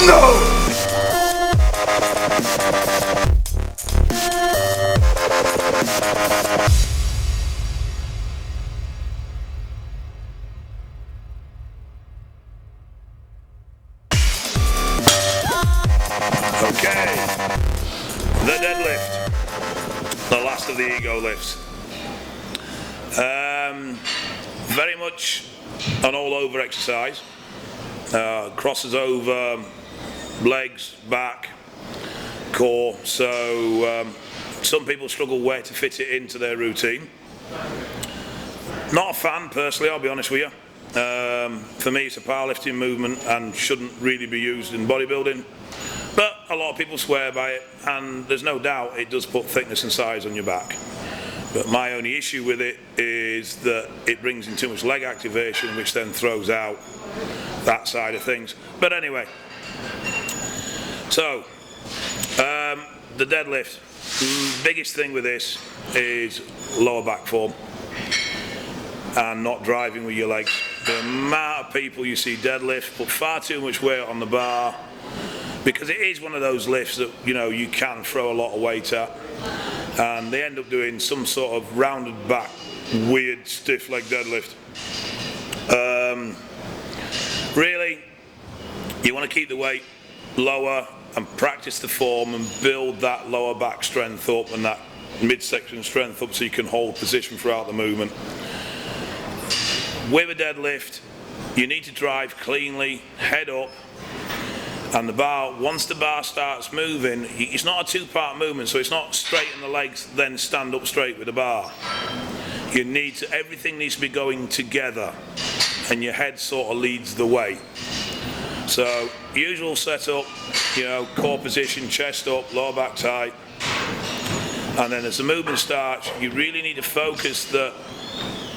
Okay, the deadlift, the last of the ego lifts. Very much an all-over exercise. Crosses over legs, back, core. So some people struggle where to fit it into their routine. Not a fan personally, I'll be honest with you. For me, it's a powerlifting movement and shouldn't really be used in bodybuilding. But a lot of people swear by it, and there's no doubt it does put thickness and size on your back. But my only issue with it is that it brings in too much leg activation, which then throws out that side of things. But anyway, so the deadlift, biggest thing with this is lower back form and not driving with your legs. The amount of people you see deadlift put far too much weight on the bar, because it is one of those lifts that you can throw a lot of weight at, and they end up doing some sort of rounded back, weird stiff leg deadlift. Really, you want to keep the weight lower and practice the form and build that lower back strength up and that midsection strength up so you can hold position throughout the movement. With a deadlift, you need to drive cleanly, head up, and the bar, once the bar starts moving, it's not a two-part movement, so it's not straighten the legs, then stand up straight with the bar. Everything needs to be going together, and your head sort of leads the way. So, usual setup, core position, chest up, lower back tight, and then as the movement starts, you really need to focus that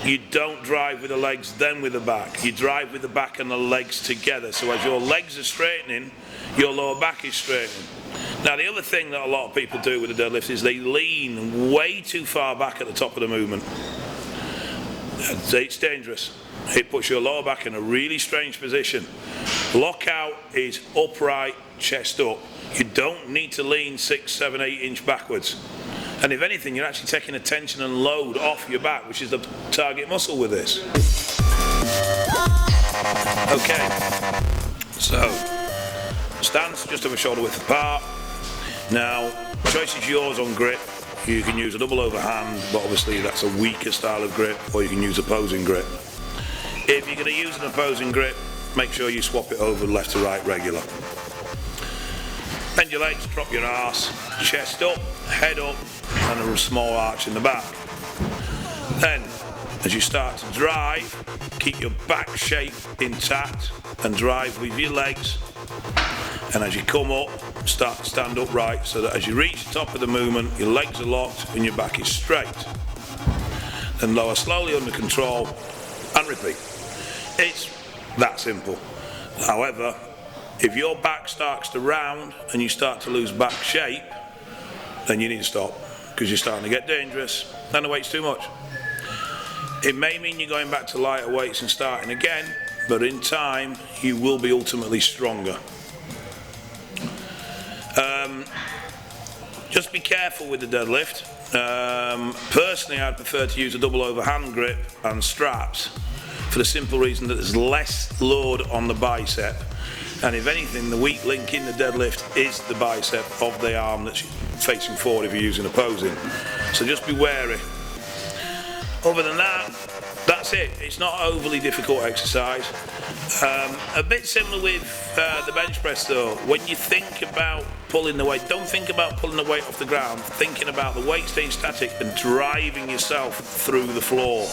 you don't drive with the legs then with the back. You drive with the back and the legs together. So as your legs are straightening, your lower back is straightening. Now the other thing that a lot of people do with the deadlift is they lean way too far back at the top of the movement. It's dangerous. It puts your lower back in a really strange position. Lockout is upright, chest up. You don't need to lean 6, 7, 8 inch backwards. And if anything, you're actually taking a tension and load off your back, which is the target muscle with this. Okay, so stance just over shoulder width apart. Now, choice is yours on grip. You can use a double overhand, but obviously that's a weaker style of grip, or you can use opposing grip. If you're going to use an opposing grip, make sure you swap it over left to right regular. Bend your legs, drop your arse, chest up, head up, and a small arch in the back. Then, as you start to drive, keep your back shape intact and drive with your legs. And as you come up, start to stand upright so that as you reach the top of the movement, your legs are locked and your back is straight. Then lower slowly under control and repeat. It's that simple. However, if your back starts to round and you start to lose back shape, then you need to stop, because you're starting to get dangerous and the weight's too much. It may mean you're going back to lighter weights and starting again, but in time you will be ultimately stronger. Just be careful with the deadlift. Personally, I'd prefer to use a double overhand grip and straps for the simple reason that there's less load on the bicep. And if anything, the weak link in the deadlift is the bicep of the arm that's facing forward if you're using opposing. So just be wary. Other than that, that's it. It's not an overly difficult exercise. A bit similar with the bench press though. When you think about pulling the weight, don't think about pulling the weight off the ground. Thinking about the weight staying static and driving yourself through the floor.